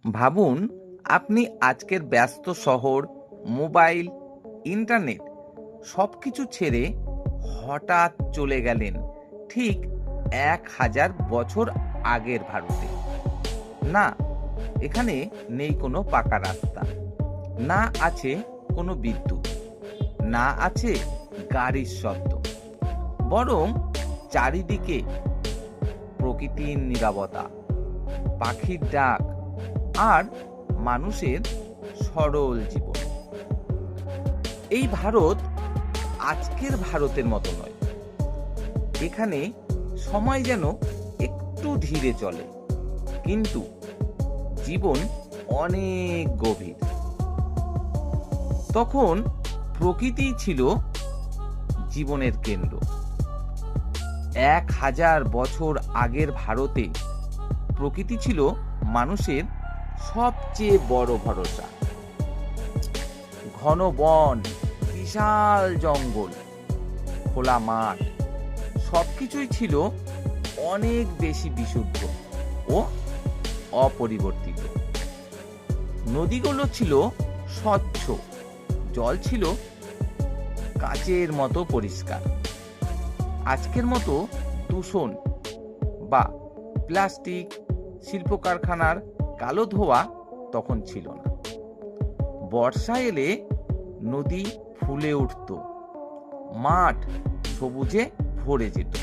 ভাবুন, আপনি আজকের ব্যস্ত শহর, মোবাইল, ইন্টারনেট সবকিছু ছেড়ে হঠাৎ চলে গেলেন ঠিক 1000 বছর আগের ভারতে। না, এখানে নেই কোনো পাকা রাস্তা, না আছে কোনো বিদ্যুৎ, না আছে গাড়ির শব্দ, বরং চারিদিকে প্রকৃতির নীরবতা, পাখির ডাক আর মানুষের সরল জীবন। এই ভারত আজকের ভারতের মতো নয়। এখানে সময় যেন একটু ধীরে চলে, কিন্তু জীবন অনেক গভীর। তখন প্রকৃতি ছিল জীবনের কেন্দ্র। 1000 বছর আগের ভারতে প্রকৃতি ছিল মানুষের সবচেয়ে বড় ভরসা। ঘন বন, বিশাল জঙ্গল, খোলা মাঠ, সবকিছুই ছিল অনেক বেশি বিশুদ্ধ ও অপরিবর্তিত। নদীগুলো ছিল স্বচ্ছ, জল ছিল কাচের মতো পরিষ্কার। আজকের মতো দূষণ বা প্লাস্টিক, শিল্প কারখানার কালো ধোঁয়া তখন ছিল না। বর্ষা এলে নদী ফুলে উঠত, মাঠ সবুজে ভরে যেত।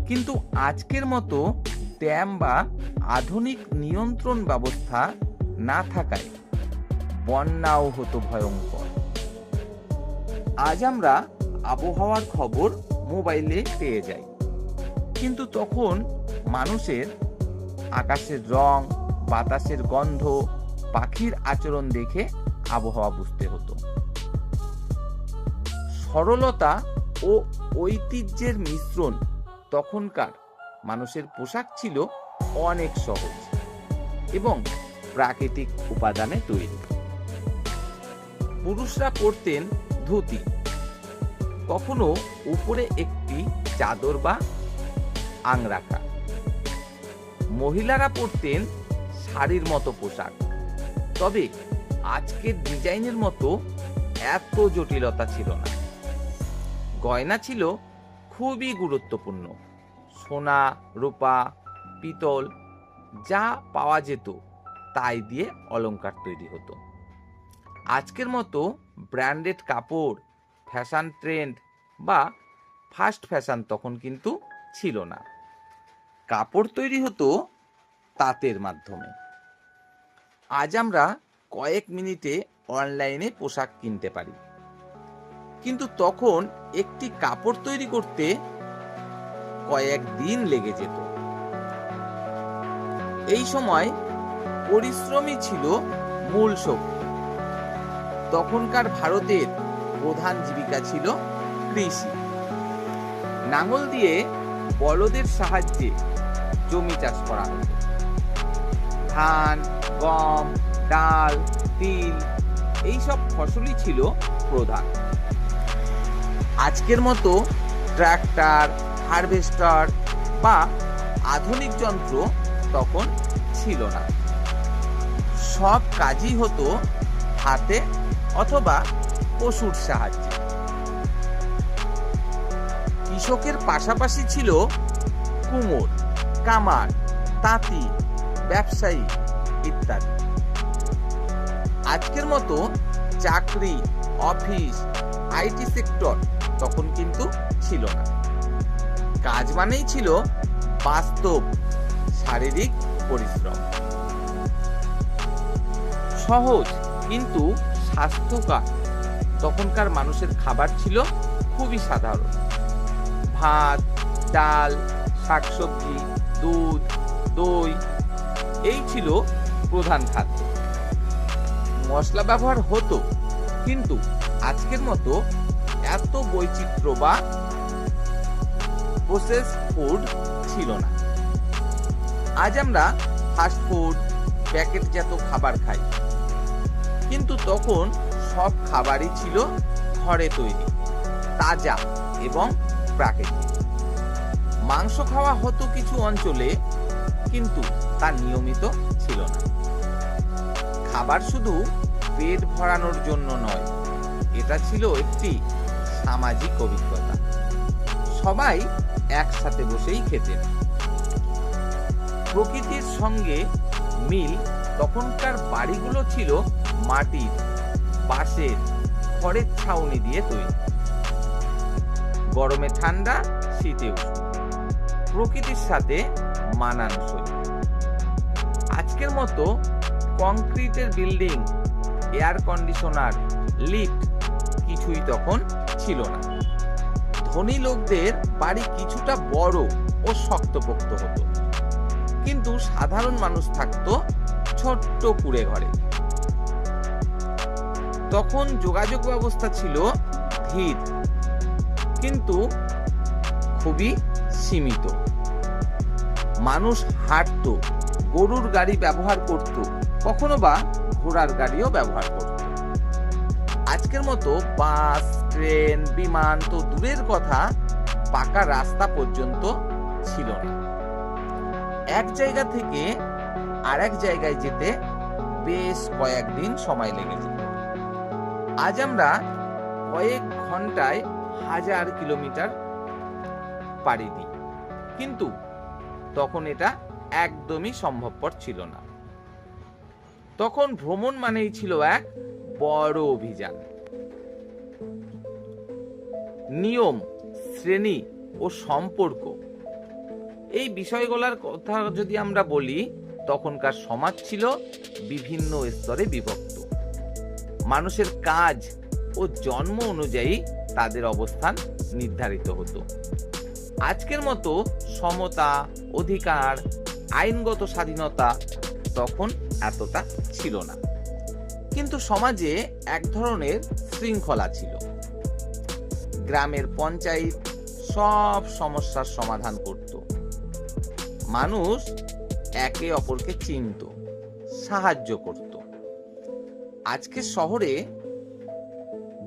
কিন্তু আজকের মতো ড্যাম বা আধুনিক নিয়ন্ত্রণ ব্যবস্থা না থাকায় বন্যাও হতো ভয়ঙ্কর। আজ আমরা আবহাওয়ার খবর মোবাইলে পেয়ে যাই, কিন্তু তখন মানুষের আকাশের রং, বাতাসের গন্ধ, পাখির আচরণ দেখে আবহাওয়া বুঝতে হতো। সরলতা ও ঐতিহ্যের মিশ্রণ। তখনকার মানুষের পোশাক ছিল অনেক সহজ এবং প্রাকৃতিক উপাদানে তৈরি। পুরুষরা পরতেন ধুতি, কখনো উপরে একটি চাদর বা আংরাখা। মহিলারা পরতেন শাড়ির মতো পোশাক, তবে আজকের ডিজাইনের মতো এত জটিলতা ছিল না। গয়না ছিল খুবই গুরুত্বপূর্ণ। সোনা, রূপা, পিতল যা পাওয়া যেত তাই দিয়ে অলংকার তৈরি হতো। আজকের মতো ব্র্যান্ডেড কাপড়, ফ্যাশন ট্রেন্ড বা ফাস্ট ফ্যাশন তখন কিন্তু ছিল না। কাপড় তৈরি হতো তাঁতের মাধ্যমে। আজ আমরা কয়েক মিনিটে অনলাইনে পোশাক কিনতে পারি, কিন্তু তখন একটি কাপড় তৈরি করতে কয়েক দিন লেগে যেত। এই সময় পরিশ্রমই ছিল মূল শক্তি। তখনকার ভারতের প্রধান জীবিকা ছিল কৃষি। নাঙল দিয়ে বলদের সাহায্যে জমি চাষ করা হতো। ধান, গম, ডাল, তিল এইসব ফসলই ছিল প্রধান। আজকের মতো ট্রাক্টর, হারভেস্টার বা আধুনিক যন্ত্র তখন ছিল না। সব কাজই হতো হাতে অথবা পশুর সাহায্যে। কৃষকের পাশাপাশি ছিল কুমোর, কামার, তাঁতি, ব্যবসায়ী ইত্যাদি। আজকের মতো চাকরি, অফিস, আইটি সেক্টর তখন কিন্তু ছিল না। কাজ মানেই ছিল বাস্তব শারীরিক পরিশ্রম। সহজ কিন্তু স্বাস্থ্যকর। তখনকার মানুষের খাবার ছিল খুবই সাধারণ। ভাত, ডাল, শাকসবজি, দুধ, দই এই ছিল প্রধান খাদ্য। মশলা ব্যবহার হতো, কিন্তু আজকের মতো এত বৈচিত্র্য বা প্রসেস ফুড ছিল না। আজ আমরা ফাস্ট ফুড, প্যাকেটজাত খাবার খাই, কিন্তু তখন সব খাবারই ছিল ঘরে তৈরি, তাজা এবং প্রাকৃতিক। মাংস খাওয়া হতো কিছু অঞ্চলে, কিন্তু তা নিয়মিত ছিল না। খাবার শুধু পেট ভরানোর জন্য নয়, এটা ছিল একটি সামাজিক অভিজ্ঞতা। সবাই একসাথে বসেই খেতেন। প্রকৃতির সঙ্গে মিল। তখনকার বাড়িগুলো ছিল মাটির, বাঁশের, খড়ের ছাউনি দিয়ে তৈরি। গরমে ঠান্ডা, শীতে উষ্ণ, প্রকৃতির সাথে মানানসই। আজকের মতো কংক্রিটের বিল্ডিং, এয়ার কন্ডিশনার, লিফট কিছুই তখন ছিল না। ধনী লোকদের বাড়ি কিছুটা বড় ও শক্তপোক্ত হতো, কিন্তু সাধারণ মানুষ থাকতো ছোট্ট কুঁড়ে ঘরে। তখন যোগাযোগ ব্যবস্থা ছিল ধীর, কিন্তু খুবই সীমিত। মানুষ হাঁটতো, গরুর গাড়ি ব্যবহার করত, কখনো বা ঘোড়ার গাড়িও ব্যবহার করত। আজকের মতো বাস, ট্রেন, বিমান তো দূরের কথা, পাকা রাস্তা পর্যন্ত ছিল না। এক জায়গা থেকে আরেক জায়গায় যেতে বেশ কয়েকদিন সময় লেগে যেত। আজ আমরা কয়েক ঘন্টায় 1000 কিলোমিটার পাড়ি দিই, কিন্তু তখন এটা একদমই সম্ভবপর ছিল না। তখন ভ্রমণ মানেই ছিল এক বড় অভিযান। নিয়ম, শ্রেণী ও সম্পর্ক, এই বিষয়গুলোর কথা যদি আমরা বলি, তখনকার সমাজ ছিল বিভিন্ন স্তরে বিভক্ত। মানুষের কাজ ও জন্ম অনুযায়ী তাদের অবস্থান নির্ধারিত হতো। আজকের মতো সমতা, অধিকার, আইনগত স্বাধীনতা তখন এতটা ছিল না, কিন্তু সমাজে এক ধরনের শৃঙ্খলা ছিল। গ্রামের পঞ্চায়েত সব সমস্যার সমাধান করত। মানুষ একে অপরকে চিনত, সাহায্য করত। আজকে শহরে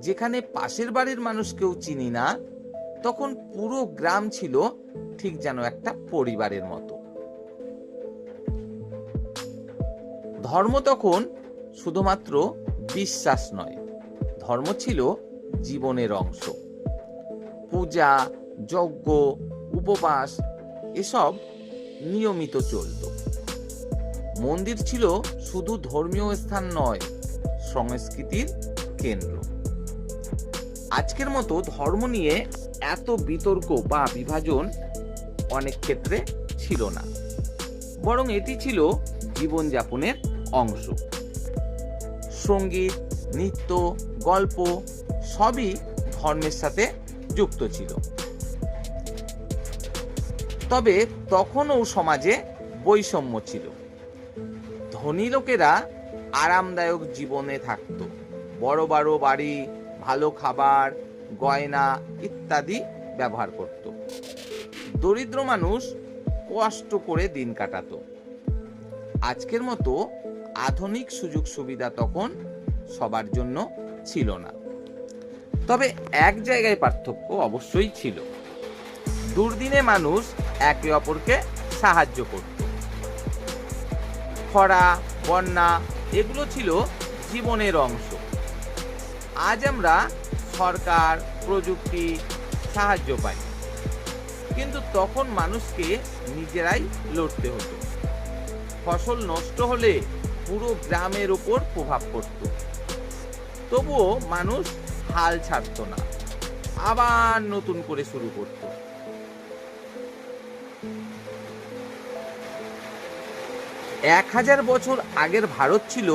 যেখানে পাশের বাড়ির মানুষকেও চিনি না, তখন পুরো গ্রাম ছিল ঠিক যেন একটা পরিবারের মতো। ধর্ম তখন শুধুমাত্র বিশ্বাস নয়, ধর্ম ছিল জীবনের অংশ। পূজা, যজ্ঞ, উপবাস এসব নিয়মিত চলত। মন্দির ছিল শুধু ধর্মীয় স্থান নয়, সংস্কৃতির কেন্দ্র। আজকের মতো ধর্ম নিয়ে এত বিতর্ক বা বিভাজন অনেক ক্ষেত্রে ছিল না, বরং এটি ছিল জীবনযাপনের অংশ। সঙ্গীত, নৃত্য, গল্প সবই ধর্মের সাথে যুক্ত ছিল। তবে তখনও সমাজে বৈষম্য ছিল। ধনী লোকেরা আরামদায়ক জীবনে থাকত, বড় বড় বাড়ি, ভালো খাবার, গয়না ইত্যাদি ব্যবহার করত। দরিদ্র মানুষ কষ্ট করে দিন কাটাতো। আজকের মতো আধুনিক সুযোগ সুবিধা তখন সবার জন্য ছিল না। তবে এক জায়গায় পার্থক্য অবশ্যই ছিল। দুর্দিনে মানুষ একে অপরকে সাহায্য করত। খরা, বন্যা এগুলো ছিল জীবনের অংশ। আজ আমরা সরকার, প্রযুক্তি সাহায্য পাই, কিন্তু তখন মানুষকে নিজেরাই লড়তে হতো। ফসল নষ্ট হলে পুরো গ্রামের উপর প্রভাব পড়ত, তবুও মানুষ হাল ছাড়ত না, আবার নতুন করে শুরু করত। 1000 বছর আগের ভারত ছিল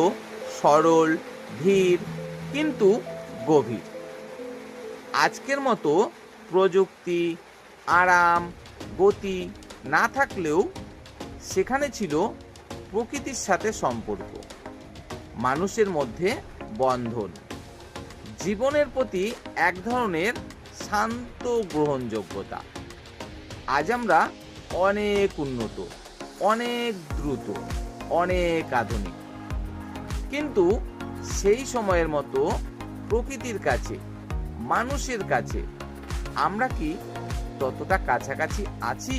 সরল, ধীর, কিন্তু গভীর। আজকের মতো প্রযুক্তি, আরাম, গতি না থাকলেও সেখানে ছিল প্রকৃতির সাথে সম্পর্ক, মানুষের মধ্যে বন্ধন, জীবনের প্রতি এক ধরনের শান্ত গ্রহণযোগ্যতা। আজ আমরা অনেক উন্নত, অনেক দ্রুত, অনেক আধুনিক, কিন্তু সেই সময়ের মতো প্রকৃতির কাছে, মানুষের কাছে আমরা কি ততটা কাছাকাছি আছি?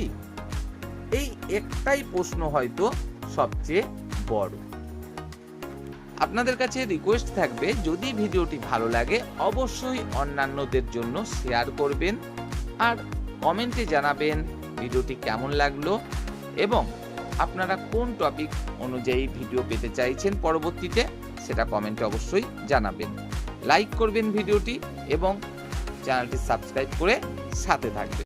এই একটাই প্রশ্ন হয়তো সবচেয়ে বড়। আপনাদের কাছে রিকোয়েস্ট থাকবে, যদি ভিডিওটি ভালো লাগে অবশ্যই অন্যান্যদের জন্য শেয়ার করবেন আর কমেন্টে জানাবেন ভিডিওটি কেমন লাগলো এবং আপনারা কোন টপিক অনুযায়ী ভিডিও পেতে চাইছেন পরবর্তীতে, সেটা কমেন্টে অবশ্যই জানাবেন। লাইক করবেন ভিডিওটি এবং চ্যানেলটি সাবস্ক্রাইব করে সাথে থাকবেন।